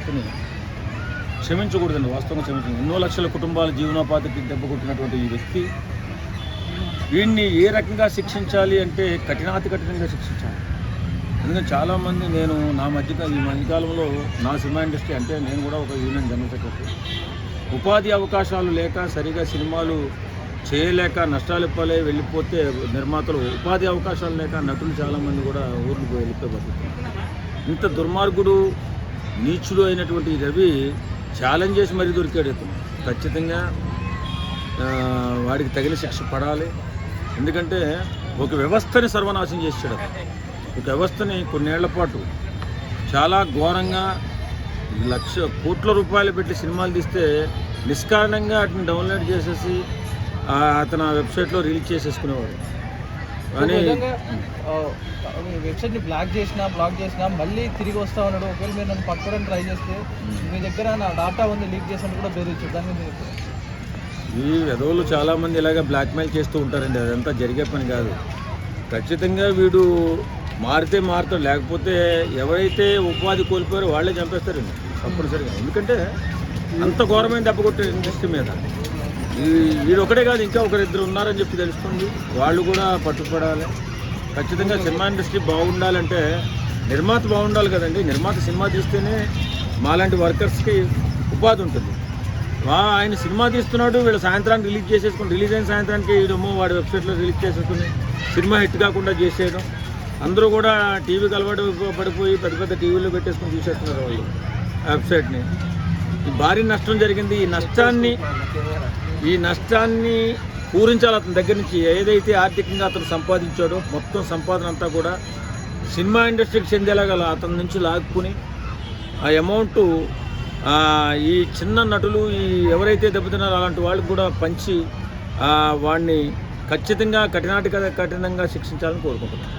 వ్యక్తిని క్షమించకూడదండి. వాస్తవంగా క్షమించండి. ఎన్నో లక్షల కుటుంబాల జీవనోపాధికి దెబ్బ కొట్టినటువంటి ఈ వ్యక్తి, వీడిని ఏ రకంగా శిక్షించాలి అంటే కఠినాతి కఠినంగా శిక్షించాలి. ఎందుకంటే చాలామంది ఈ మధ్యకాలంలో నా సినిమా ఇండస్ట్రీ అంటే నేను కూడా ఒక యూనియన్ జనరల్ సెక్రటరీ, ఉపాధి అవకాశాలు లేక సరిగా సినిమాలు చేయలేక నష్టాలు వెళ్ళిపోతే నిర్మాతలు ఉపాధి అవకాశాలు లేక నటులు చాలామంది కూడా ఊర్లకు వెళ్ళిపోయి బతుకుతున్నారు. ఇంత దుర్మార్గుడు నీచుడు అయినటువంటి రవి ఛాలెంజ్ చేసి మరీ దొరికాడు. ఖచ్చితంగా వాడికి తగిన శిక్ష పడాలి. ఎందుకంటే ఒక వ్యవస్థని సర్వనాశనం చేసాడు. ఒక వ్యవస్థని కొన్నేళ్ల పాటు చాలా ఘోరంగా కోట్ల రూపాయలు పెట్టి సినిమాలు తీస్తే నిష్కారణంగా వాటిని డౌన్లోడ్ చేసేసి అతను ఆ వెబ్సైట్లో రిలీజ్ చేసేసుకునేవాడు. కానీ వెబ్సైట్ని బ్లాక్ చేసినా మళ్ళీ తిరిగి వస్తా ఉన్నాడు. ఒకవేళ మీరు నన్ను పట్టుకోవడానికి ట్రై చేస్తే మీ దగ్గర నా డాటా ఉంది లీక్ చేసినట్టు కూడా బెదిరించారు. దాని మీద ఈ విధవులు చాలామంది ఇలాగ బ్లాక్మెయిల్ చేస్తూ ఉంటారండి. అదంతా జరిగే పని కాదు. ఖచ్చితంగా వీడు మారుతాడు. లేకపోతే ఎవరైతే ఉపాధి కోల్పోయారో వాళ్ళే చంపేస్తారండి తప్పనిసరిగా. ఎందుకంటే అంత ఘోరమైన దెబ్బ కొట్టే ఇండస్ట్రీ మీద వీడు ఒకటే కాదు, ఇంకా ఒకరిద్దరు ఉన్నారని చెప్పి తెలుస్తుంది. వాళ్ళు కూడా పట్టుపడాలి. ఖచ్చితంగా సినిమా ఇండస్ట్రీ బాగుండాలంటే నిర్మాత బాగుండాలి కదండి. నిర్మాత సినిమా తీస్తేనే మాలాంటి వర్కర్స్కి ఉపాధి ఉంటుంది. ఆయన సినిమా తీస్తున్నాడు, వీళ్ళు సాయంత్రానికి రిలీజ్ అయిన సాయంత్రానికి వీడమ్మో వాడి వెబ్సైట్లో రిలీజ్ చేసేసుకుని సినిమా హిట్ కాకుండా చేసేయడం. అందరూ కూడా టీవీకి అలవాటు పడిపోయి పెద్ద పెద్ద టీవీలో పెట్టేసుకుని చూసేస్తున్నారు వాళ్ళు వెబ్సైట్ని. ఈ భారీ నష్టం జరిగింది. ఈ నష్టాన్ని పూరించాలి. అతని దగ్గర నుంచి ఏదైతే ఆర్థికంగా అతను సంపాదించాడో మొత్తం సంపాదన అంతా కూడా సినిమా ఇండస్ట్రీకి చెందేలాగా అతని నుంచి లాక్కుని ఆ అమౌంట్ ఈ చిన్న నటులు ఎవరైతే దెబ్బతిన్నారో అలాంటి వాళ్ళకి కూడా పంచి వాడిని ఖచ్చితంగా కఠినంగా శిక్షించాలని కోరుకుంటున్నాను.